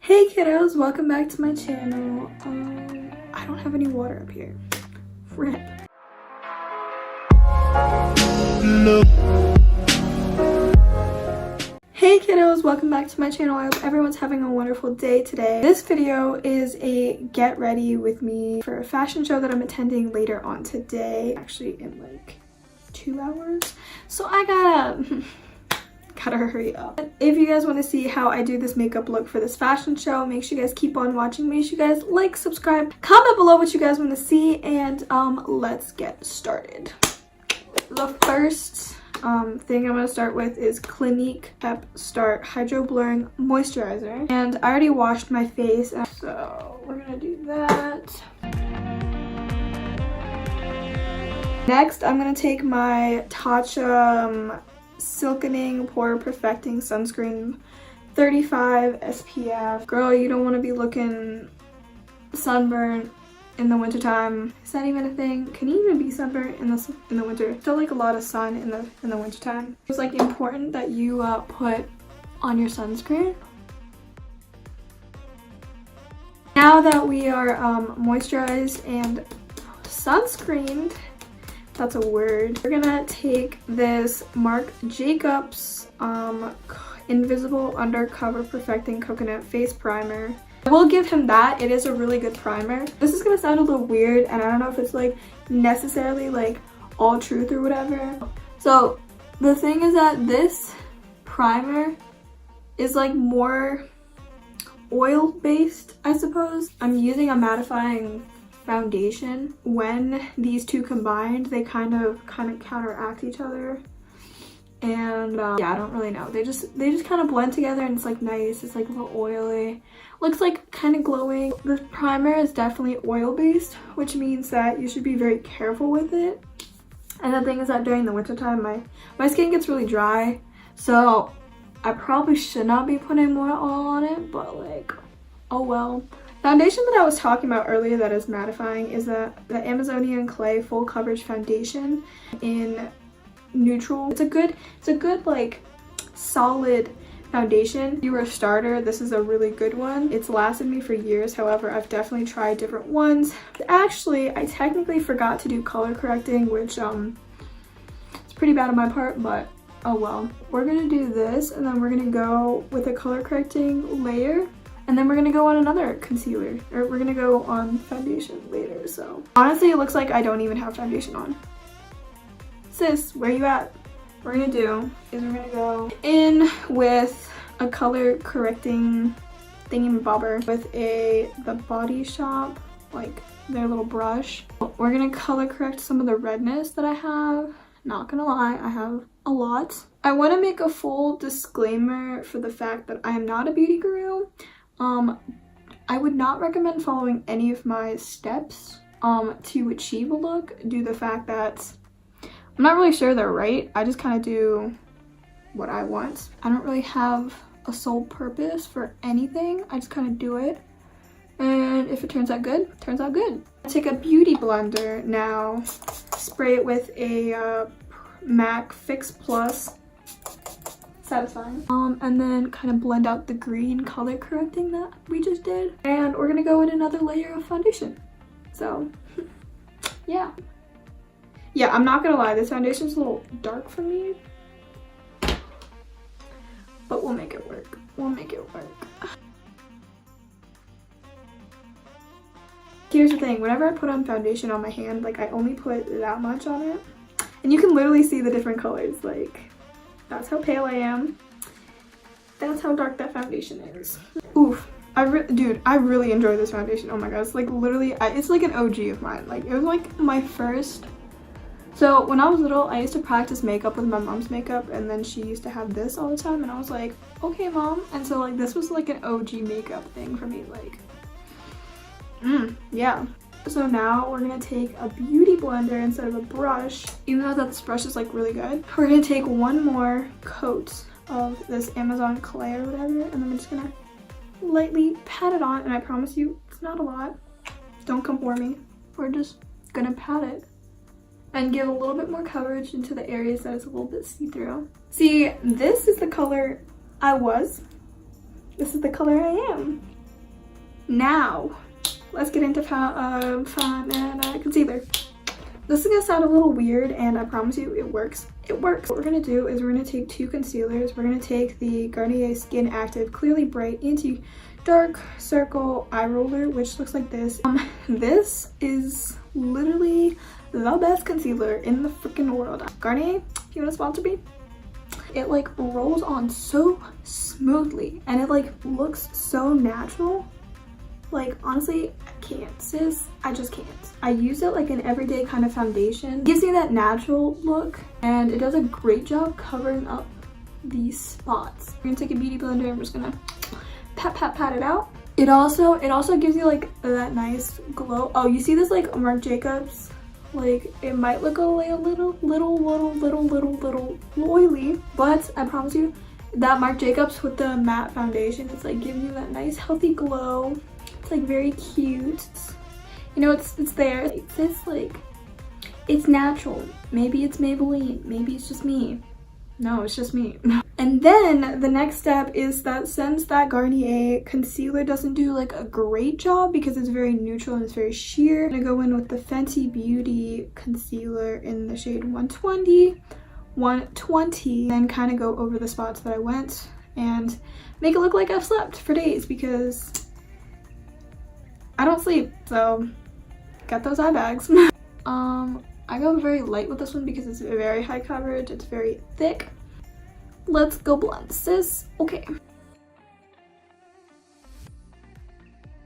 Hey kiddos, welcome back to my channel. I don't have any water up here. Rip. Hey kiddos, welcome back to my channel. I hope everyone's having a wonderful day today. This video is a get ready with me for a fashion show that I'm attending later on today. Actually in like 2 hours. So I gotta hurry up. If you guys want to see how I do this makeup look for this fashion show, make sure you guys keep on watching. Make sure you guys like, subscribe, comment below what you guys want to see, and let's get started. The first thing I'm gonna start with is Clinique Pep Start Hydro Blurring Moisturizer, and I already washed my face, so we're gonna do that. Next, I'm gonna take my Tatcha Silkening Pore Perfecting Sunscreen 35 SPF. Girl, you don't want to be looking sunburned in the wintertime. Is that even a thing? Can you even be sunburned in the winter? Still like a lot of sun in the wintertime. It's like important that you put on your sunscreen. Now that we are moisturized and sunscreened, that's a word, we're gonna take this Marc Jacobs Invisible Undercover Perfecting Coconut Face Primer. I will give him that. It is a really good primer. This is gonna sound a little weird, and I don't know if it's like necessarily like all truth or whatever. So the thing is that this primer is like more oil based, I suppose. I'm using a mattifying foundation. When these two combined, they kind of counteract each other, and yeah, I don't really know, they just kind of blend together, and it's like nice. It's like a little oily, looks like kind of glowing. The primer is definitely oil based, which means that you should be very careful with it. And the thing is that during the winter time, my skin gets really dry, so I probably should not be putting more oil on it, but like, oh well. Foundation that I was talking about earlier that is mattifying is the Amazonian Clay Full Coverage Foundation in neutral. It's a good like solid foundation. If you were a starter, this is a really good one. It's lasted me for years. However, I've definitely tried different ones. Actually, I technically forgot to do color correcting, which it's pretty bad on my part, but oh well. We're gonna do this, and then we're gonna go with a color correcting layer. And then we're gonna go on another concealer, or we're gonna go on foundation later. So honestly, it looks like I don't even have foundation on. Sis, where you at? What we're gonna do is we're gonna go in with a color correcting thingy-bobber with the Body Shop, like their little brush. We're gonna color correct some of the redness that I have. Not gonna lie, I have a lot. I wanna make a full disclaimer for the fact that I am not a beauty guru. I would not recommend following any of my steps to achieve a look, due to the fact that I'm not really sure they're right. I just kind of do what I want. I don't really have a sole purpose for anything. I just kind of do it, and if it turns out good, it turns out good. I take a beauty blender now, spray it with a MAC Fix Plus Satisfying, and then kind of blend out the green color correcting that we just did, and we're gonna go in another layer of foundation. So yeah, I'm not gonna lie, this foundation's a little dark for me, but we'll make it work. Here's the thing, whenever I put on foundation on my hand, like I only put that much on it, and you can literally see the different colors. Like, that's how pale I am. That's how dark that foundation is. Oof. Dude, I really enjoy this foundation. Oh my god, it's like literally, it's like an OG of mine. Like, it was like my first. So when I was little, I used to practice makeup with my mom's makeup, and then she used to have this all the time, and I was like, okay mom. And so like, this was like an OG makeup thing for me, like, yeah. So now we're gonna take a beauty blender instead of a brush, even though this brush is like really good. We're gonna take one more coat of this Amazon Clay or whatever, and then we're just gonna lightly pat it on, and I promise you, it's not a lot. Don't come for me. We're just gonna pat it and give a little bit more coverage into the areas that is a little bit see-through. See, this is the color I was. This is the color I am. Now, let's get into concealer. This is gonna sound a little weird, and I promise you it works. It works. What we're gonna do is we're gonna take two concealers. We're gonna take the Garnier Skin Active Clearly Bright Anti-Dark Circle Eye Roller, which looks like this. This is literally the best concealer in the freaking world. Garnier, if you wanna sponsor me. It like rolls on so smoothly, and it like looks so natural. Like, honestly, I can't, sis. I just can't. I use it like an everyday kind of foundation. It gives me that natural look, and it does a great job covering up these spots. I'm gonna take a beauty blender. I'm just gonna pat it out. It also gives you like that nice glow. Oh, you see this like Marc Jacobs? Like, it might look a little oily, but I promise you that Marc Jacobs with the matte foundation, it's like giving you that nice healthy glow. It's like very cute. You know, it's there. It's this like, it's natural. Maybe it's Maybelline. Maybe it's just me. No, it's just me. And then the next step is that since that Garnier concealer doesn't do like a great job because it's very neutral and it's very sheer, I'm gonna go in with the Fenty Beauty concealer in the shade 120, then kind of go over the spots that I went and make it look like I've slept for days, because I don't sleep, so got those eye bags. I go very light with this one because it's very high coverage, it's very thick. Let's go blend, sis. Okay.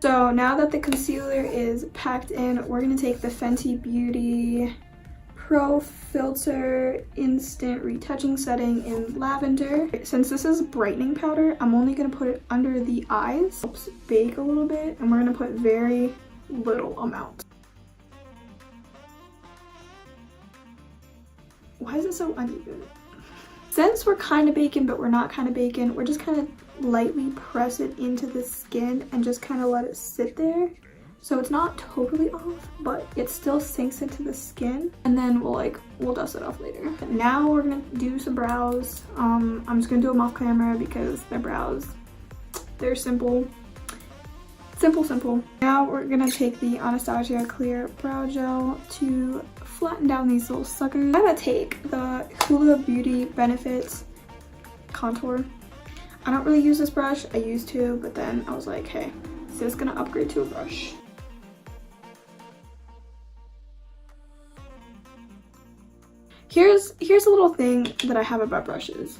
So now that the concealer is packed in, we're gonna take the Fenty Beauty Pro Filter Instant Retouching Setting in Lavender. Since this is brightening powder, I'm only gonna put it under the eyes. Helps bake a little bit, and we're gonna put very little amount. Why is it so uneven? Since we're kind of baking, but we're not kind of baking, we're just kind of lightly press it into the skin and just kind of let it sit there. So it's not totally off, but it still sinks into the skin. And then we'll dust it off later. But now we're gonna do some brows. I'm just gonna do them off camera because their brows, they're simple. Simple. Now we're gonna take the Anastasia Clear Brow Gel to flatten down these little suckers. I'm gonna take the Hoola Beauty Benefits Contour. I don't really use this brush. I used to, but then I was like, hey, sis gonna upgrade to a brush. Here's a little thing that I have about brushes.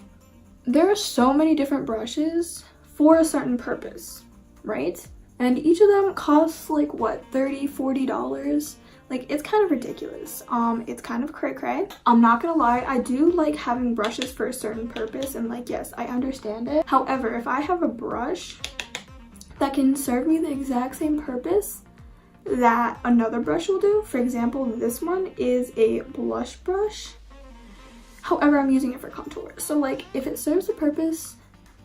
There are so many different brushes for a certain purpose, right? And each of them costs like what, $30, $40? Like, it's kind of ridiculous. It's kind of cray-cray. I'm not gonna lie, I do like having brushes for a certain purpose, and like, yes, I understand it. However, if I have a brush that can serve me the exact same purpose that another brush will do, for example, this one is a blush brush. However, I'm using it for contour. So like, if it serves a purpose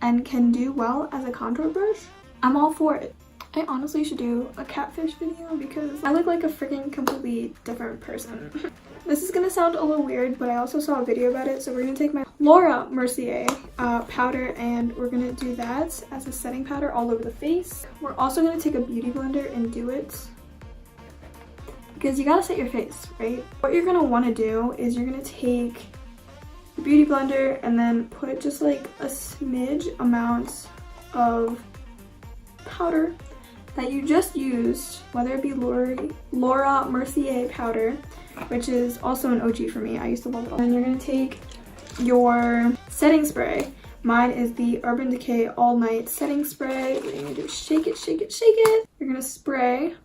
and can do well as a contour brush, I'm all for it. I honestly should do a catfish video because I look like a freaking completely different person. This is gonna sound a little weird, but I also saw a video about it. So we're gonna take my Laura Mercier powder, and we're gonna do that as a setting powder all over the face. We're also gonna take a beauty blender and do it because you gotta set your face, right? What you're gonna wanna do is you're gonna take the beauty blender and then put just like a smidge amount of powder that you just used, whether it be Laura Mercier powder, which is also an OG for me. I used to love it all. And you're gonna take your setting spray. Mine is the Urban Decay All Night Setting Spray. What you're gonna do is shake it. You're gonna spray,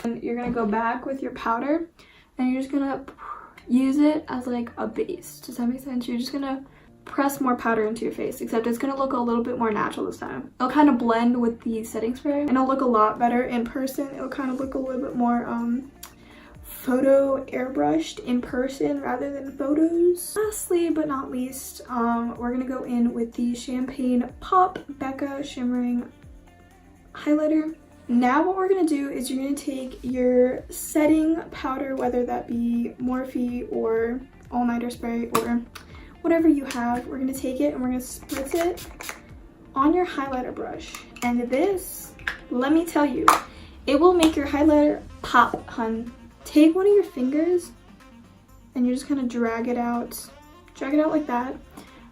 and you're gonna go back with your powder, and you're just gonna use it as like a base. Does that make sense? You're just gonna press more powder into your face, except it's gonna look a little bit more natural this time. It'll kind of blend with the setting spray, and it'll look a lot better in person. It'll kind of look a little bit more photo airbrushed in person rather than photos. Lastly but not least, we're gonna go in with the Champagne Pop Becca Shimmering Highlighter. Now what we're gonna do is you're gonna take your setting powder, whether that be Morphe or All Nighter Spray or whatever you have. We're gonna take it and we're gonna spritz it on your highlighter brush. And this let me tell you, it will make your highlighter pop, hun. Take one of your fingers and you're just gonna drag it out like that,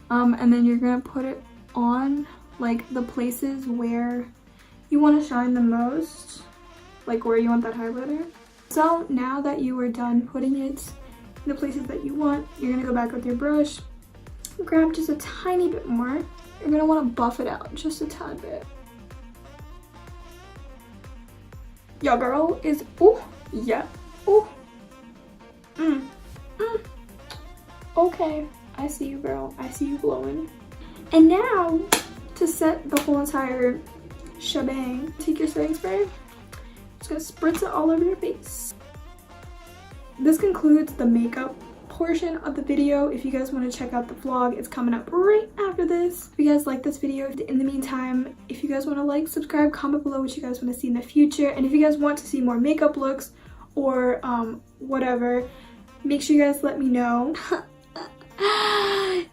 and then you're gonna put it on like the places where you want to shine the most, like where you want that highlighter. So now that you are done putting it in the places that you want, you're gonna go back with your brush, grab just a tiny bit more. You're gonna want to buff it out just a tad bit. Your girl is, ooh, yeah, ooh, okay, I see you, girl, I see you glowing. And now, to set the whole entire shebang, take your setting spray, just gonna spritz it all over your face. This concludes the makeup portion of the video. If you guys want to check out the vlog, it's coming up right after this. If you guys like this video, in the meantime, if you guys want to like, subscribe, comment below what you guys want to see in the future, and if you guys want to see more makeup looks or whatever, make sure you guys let me know.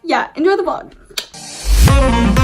Yeah, enjoy the vlog.